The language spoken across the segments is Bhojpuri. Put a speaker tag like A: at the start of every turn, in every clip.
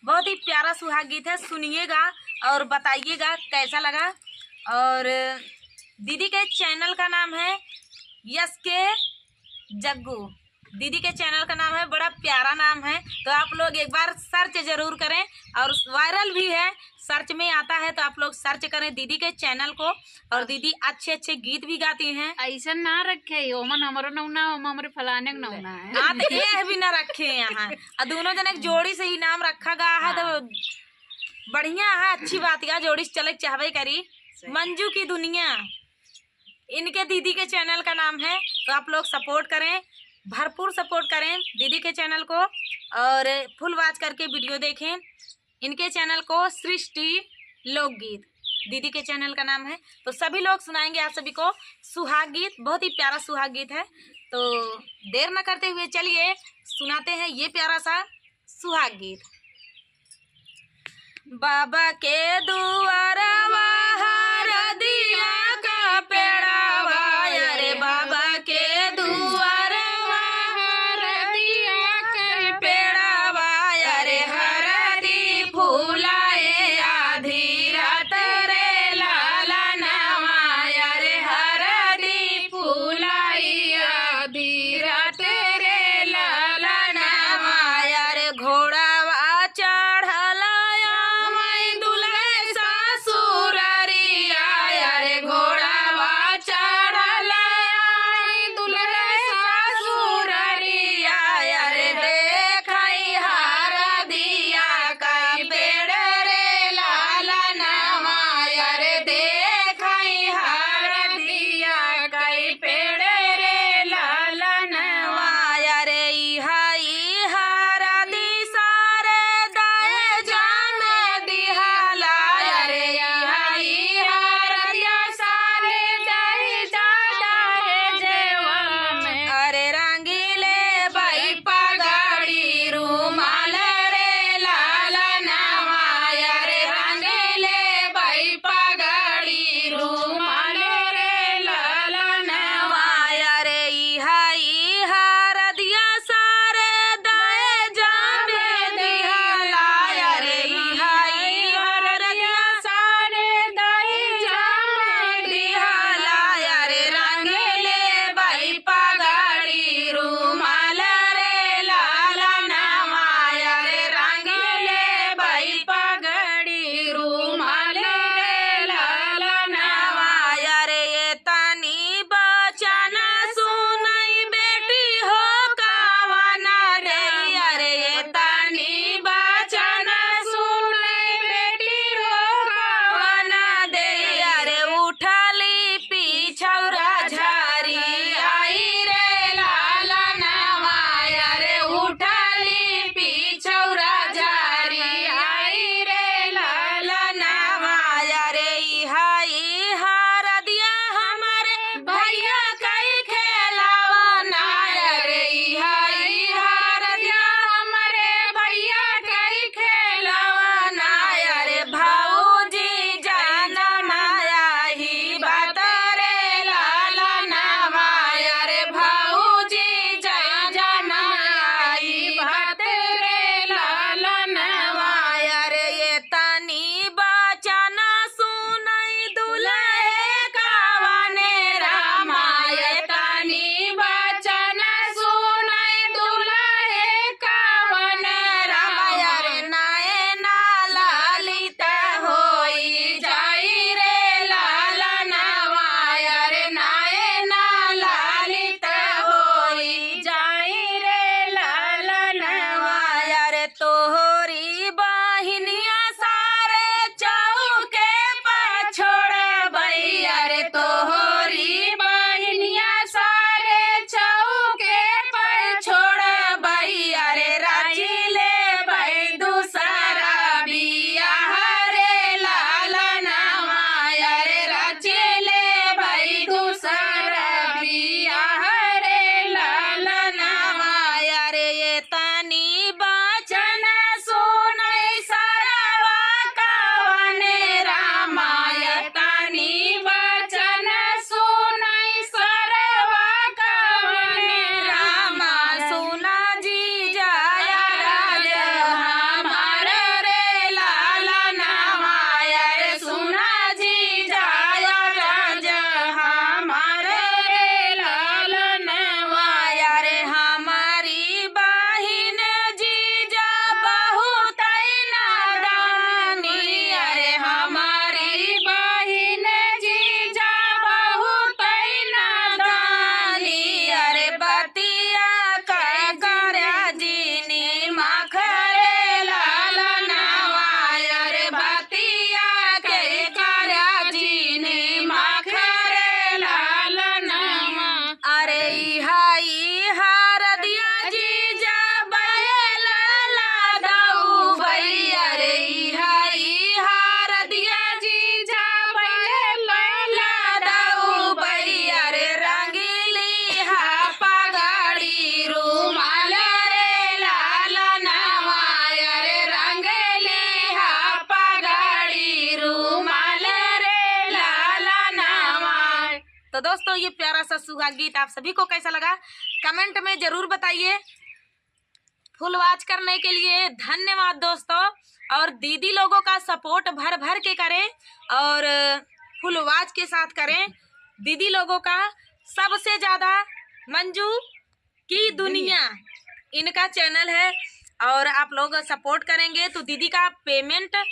A: बहुत ही प्यारा सुहाग गीत है, सुनिएगा और बताइएगा कैसा लगा। और दीदी के चैनल का नाम है यस के जग्गू। दीदी के चैनल का नाम है, बड़ा प्यारा नाम है, तो आप लोग एक बार सर्च जरूर करें। और वायरल भी है, सर्च में आता है तो आप लोग सर्च करें दीदी के चैनल को। और दीदी अच्छे अच्छे गीत भी गाती हैं।
B: ऐसा ना रखे ओमन हमारो नौना हमारे फलाने नौना है।
A: हाँ तो ये भी ना रखे यहाँ, और दोनों जने जोड़ी से ही नाम रखा गया है तो बढ़िया है, अच्छी बात है। जोड़ी से चले चाहवे करी। मंजू की दुनिया इनके दीदी के चैनल का नाम है, तो आप लोग सपोर्ट करें, भरपूर सपोर्ट करें दीदी के चैनल को और फुल वॉच करके वीडियो देखें। इनके चैनल को सृष्टि लोकगीत दीदी के चैनल का नाम है। तो सभी लोग सुनाएंगे आप सभी को सुहाग गीत, बहुत ही प्यारा सुहाग गीत है। तो देर न करते हुए चलिए सुनाते हैं ये प्यारा सा सुहाग गीत। बाबा के दुआरवा हरदिया का पेड़ावा, अरे बाबा के दुआरवा हरदिया का पेड़ावा, अरे हरदी फूलाए आधी रात रे लाला नवा, अरे हरदी फूलाई आधी रात रे लाला नवा, अरे घोड़ावा चढ़ला तो दोस्तों ये प्यारा सा सुहाग गीत आप सभी को कैसा लगा कमेंट में जरूर बताइए। फुल वॉच करने के लिए धन्यवाद दोस्तों, और दीदी लोगों का सपोर्ट भर भर के करें और फुल वॉच के साथ करें। दीदी लोगों का सबसे ज़्यादा मंजू की दुनिया इनका चैनल है, और आप लोग सपोर्ट करेंगे तो दीदी का पेमेंट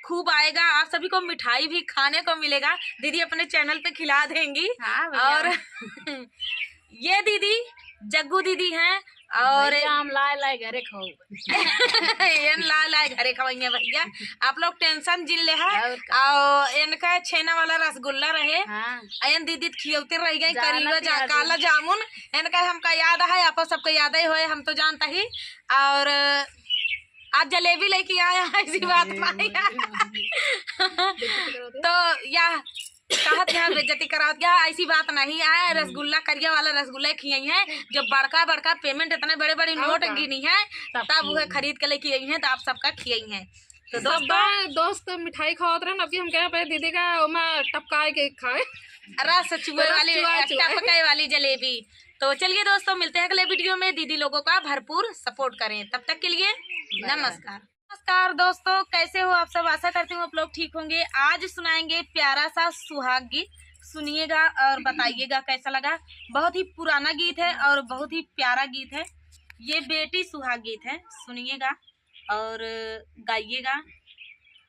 A: खूब आएगा। आप सभी को मिठाई भी खाने को मिलेगा, दीदी अपने चैनल पे खिला देंगी।
B: हाँ
A: और ये दीदी जग्गू दीदी हैं, और
B: हम लाए लाए घरे खाओ
A: लाए घरे खवाइए भैया। आप लोग टेंशन जिन ले है,
B: और
A: और इनका छेना वाला रसगुल्ला रहे
B: हाँ
A: अयन दीदी खियौते रह गई
B: जाला
A: करीलो
B: पिया
A: काला जामुन इनका हमका याद है, आप सबको याद ही होए, हम तो जानता ही। और आज जलेबी लेके आया ऐसी बात नहीं तो या कहत यहाँ बेइज्जती करावत क्या, ऐसी बात नहीं है। रसगुल्ला करिया वाला रसगुल्ला खियाई है, जो बड़का बड़का पेमेंट इतने बड़े बड़े नोट गिनी है तब वह खरीद के लेके आई है, तो आप सबका खियाई है। तो
C: दोस्त मिठाई खावत रहे, अभी हम कहे पे दीदी का ओमा टपकाए के खाए
A: रस चुए वाली टपकाए वाली जलेबी। तो चलिए दोस्तों मिलते हैं अगले वीडियो में, दीदी लोगों का भरपूर सपोर्ट करें। तब तक के लिए नमस्कार। नमस्कार दोस्तों, कैसे हो आप सब? आशा करती हूँ आप लोग ठीक होंगे। आज सुनाएंगे प्यारा सा सुहाग गीत, सुनिएगा और बताइएगा कैसा लगा। बहुत ही पुराना गीत है और बहुत ही प्यारा गीत है, ये बेटी सुहाग गीत है, सुनिएगा और गाइएगा।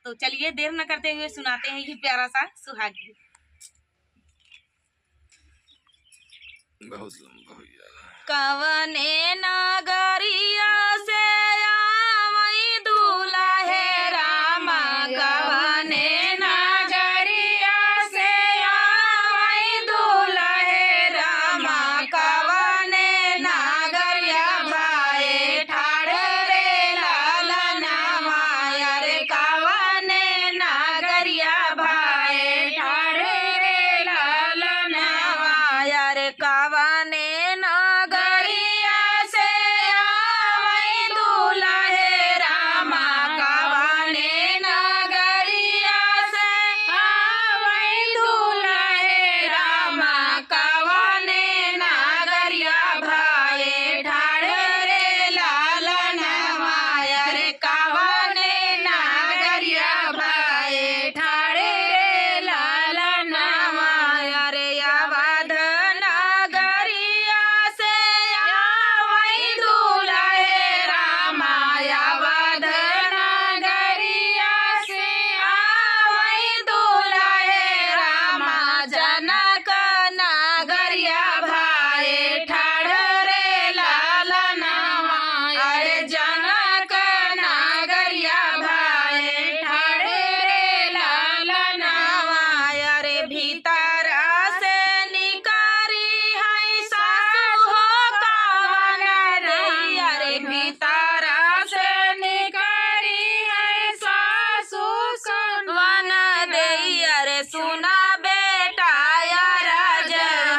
A: तो चलिए देर न करते हुए सुनाते हैं ये प्यारा सा सुहाग गीत।
D: बहुत लंबा हो गया।
A: कवने नगरिया से आवई दुल्हे रामा, कवने नगरिया से आवई दुल्हे रामा, कवने नगरिया भाई ठाड़ रे लालनावा, रे कवने नगरिया भाई ठाड़ रे लालनावा, रे कवने नगरिया से आवई दुल्हे रामा, कवने नगरिया से आवई दुल्हे रामा, कवने नगरिया भाई ठाड़ रे लालनावा, रे कवने नगरिया भाई ठाड़ रे लालनावा, रे अवध नगरिया से आवई दुल्हे रामा, अवध नगरिया से आवई दुल्हे रामा, जनक नगरिया भाई ठाड़ रे लालनावा, अरे जनक नगरिया भाई ठाड़ रे लालनावा, अरे भीतर से निकारी है सासु हो कावन रे, अरे भीतर से निकारी है सासु कावन दे, अरे सुना बेटा राज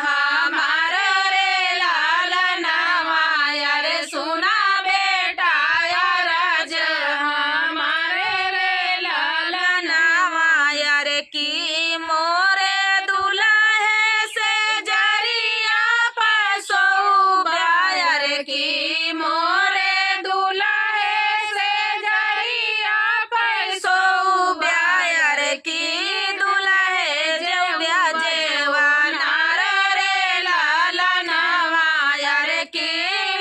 A: हमार रे लालनावा, अरे सुना बेटा राज हमार रे लालनावा, अरे की मोरे दुल्हे से जरिया पसौबा, अरे की मोरे दुल्हे से जरिया पसौबा, अरे की दुल्हे जेव्या जेवानार रे लालनावा, अरे की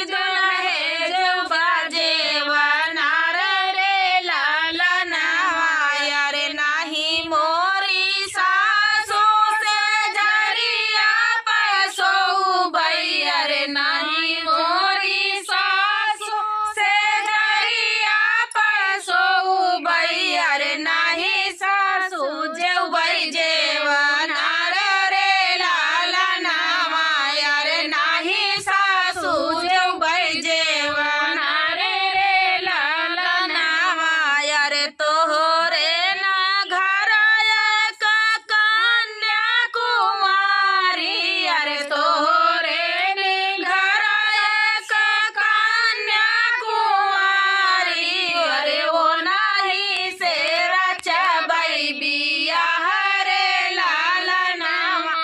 A: दुल्हे जेव्या जेवानार रे लालनावा, अरे नाही मोरी सासू से जरिया पसौबई, अरे नाही मोरी सासू से जरिया पसौबई, अरे नाही सासू जेवबई जेवनार रे लालनावा, अरे नाही सासू जेवबई जेवनार रे लालनावा, अरे तोहरे ना घर एक कन्या कुमारी, अरे तोहरे ने घर एक कन्या कुमारी, अरे वो नाही से रचबई बियाह रे लालनावा,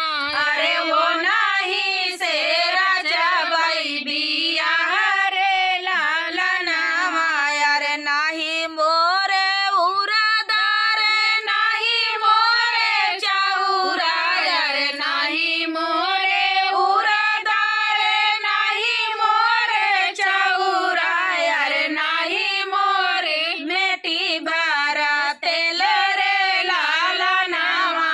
A: अरे वो मोरे उरादारे नाही मोरे चौरा अरे नाही मोरे उरादारे नाही मोरे चौरा अरे नाही मोरे मेटी भरा तेल रे लाला नामा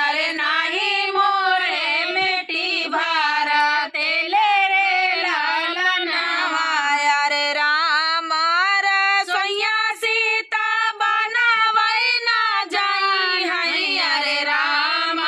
A: अरे नाही मोरे मेटी भरा तेल रे लाला नामा अरे राम रसोइया सीता बनावै ना जाई है अरे राम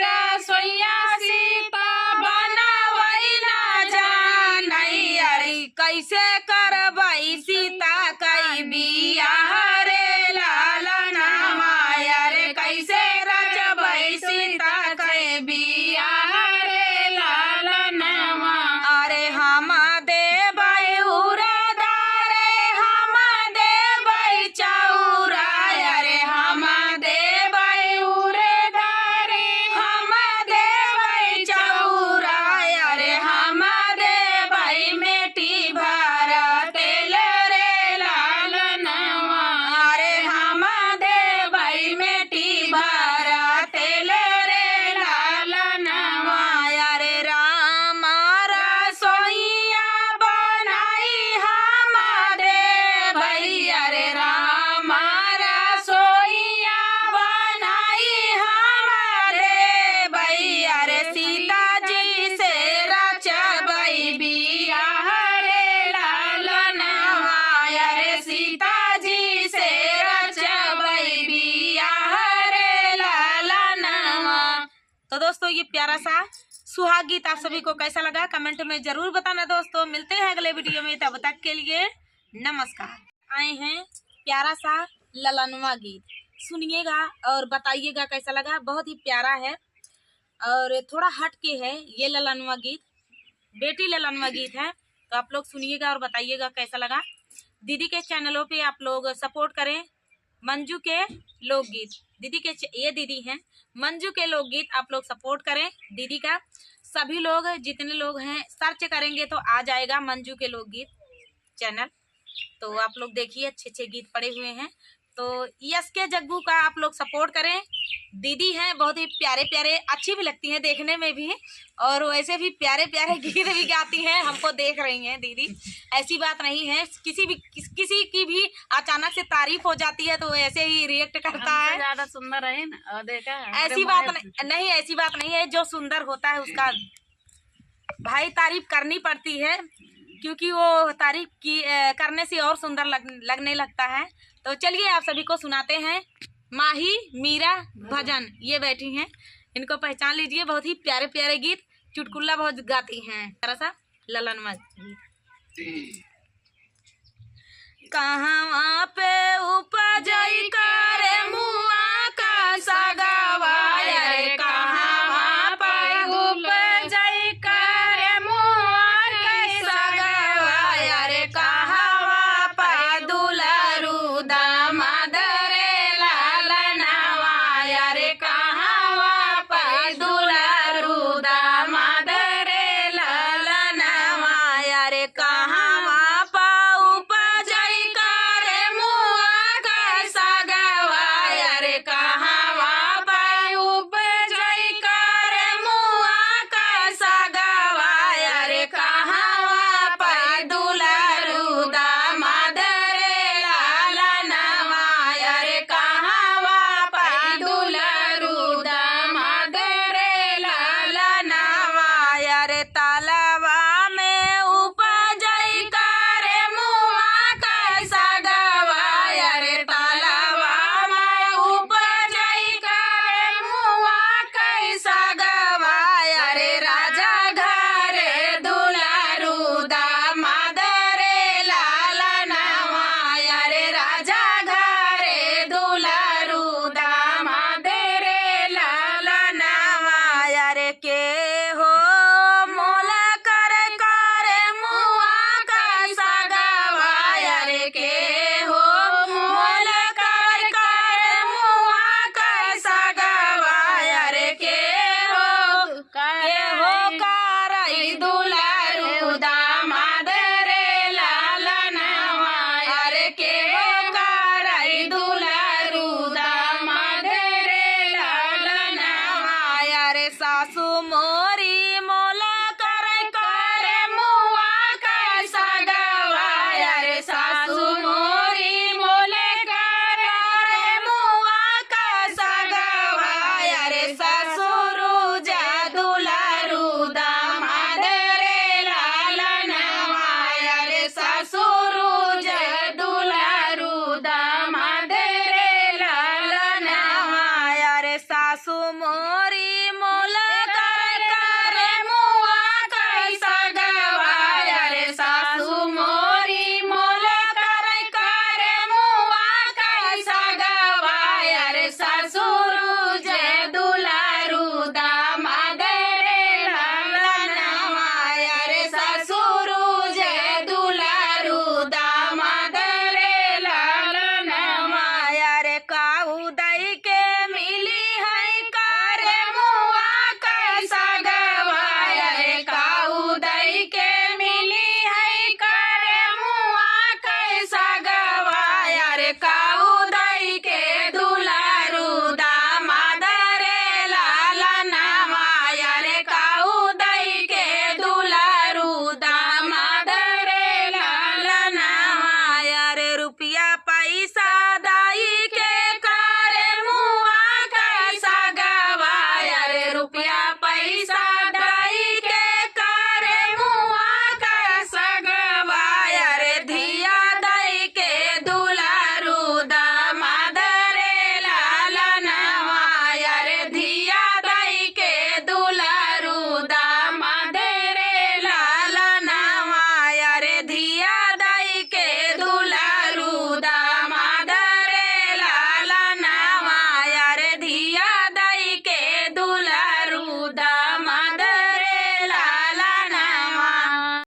A: रसोइया सीता बनावै ना जाई अरे कैसे करबै सीता कई बियाह रे लाला नामा अरे कैसे रचबै सीता कई बियाह रे लाला नामा अरे हम देबै उरादारे हम देबै चौरा अरे हम देबै उरादारे हम देबै चौरा अरे हम देबै मेटी भरा तेल रे लाल नवा अरे हम देबै मेटी भरा तेल रे लाल नवा अरे राम रसोइया बनाई हम देबै अरे राम रसोइया बनाई हम देबै अरे सीता जी से रचबै बियाह रे लाल नवा अरे सीता जी से रचबै बियाह रे लाल नवा। तो दोस्तों ये प्यारा सा सुहाग गीत आप सभी को कैसा लगा कमेंट में जरूर बताना दोस्तों। मिलते हैं अगले वीडियो में, तब तक के लिए नमस्कार। आए हैं प्यारा सा ललनवा गीत, सुनिएगा और बताइएगा कैसा लगा। बहुत ही प्यारा है और थोड़ा हट के है ये ललनवा गीत, बेटी ललनवा गीत है। तो आप लोग सुनिएगा और बताइएगा कैसा लगा। दीदी के चैनलों पे आप लोग सपोर्ट करें। मंजू के लोकगीत, दीदी के ये दीदी हैं मंजू के लोकगीत, आप लोग सपोर्ट करें दीदी का। सभी लोग जितने लोग हैं सर्च करेंगे तो आ जाएगा मंजू के लोकगीत चैनल। तो आप लोग देखिए अच्छे अच्छे गीत पड़े हुए हैं। तो यस के जग्गू का आप लोग सपोर्ट करें। दीदी हैं बहुत ही प्यारे प्यारे, अच्छी भी लगती हैं देखने में भी और वैसे भी प्यारे प्यारे गीत भी गाती हैं। हमको देख रही हैं दीदी, ऐसी बात नहीं है। किसी की भी अचानक से तारीफ हो जाती है तो ऐसे ही रिएक्ट करता है।
B: ज्यादा सुंदर है ना, और देखा
A: ऐसी बात नहीं, ऐसी बात नहीं है। जो सुंदर होता है उसका भाई तारीफ करनी पड़ती है, क्योंकि वो तारीफ की करने से और सुंदर लगने लगता है। तो चलिए आप सभी को सुनाते हैं माही मीरा भजन। ये बैठी हैं, इनको पहचान लीजिए। बहुत ही प्यारे प्यारे गीत, चुटकुल्ला बहुत गाती हैं। थोड़ा सा ललनवा गीत। कहाँ पे ऊपर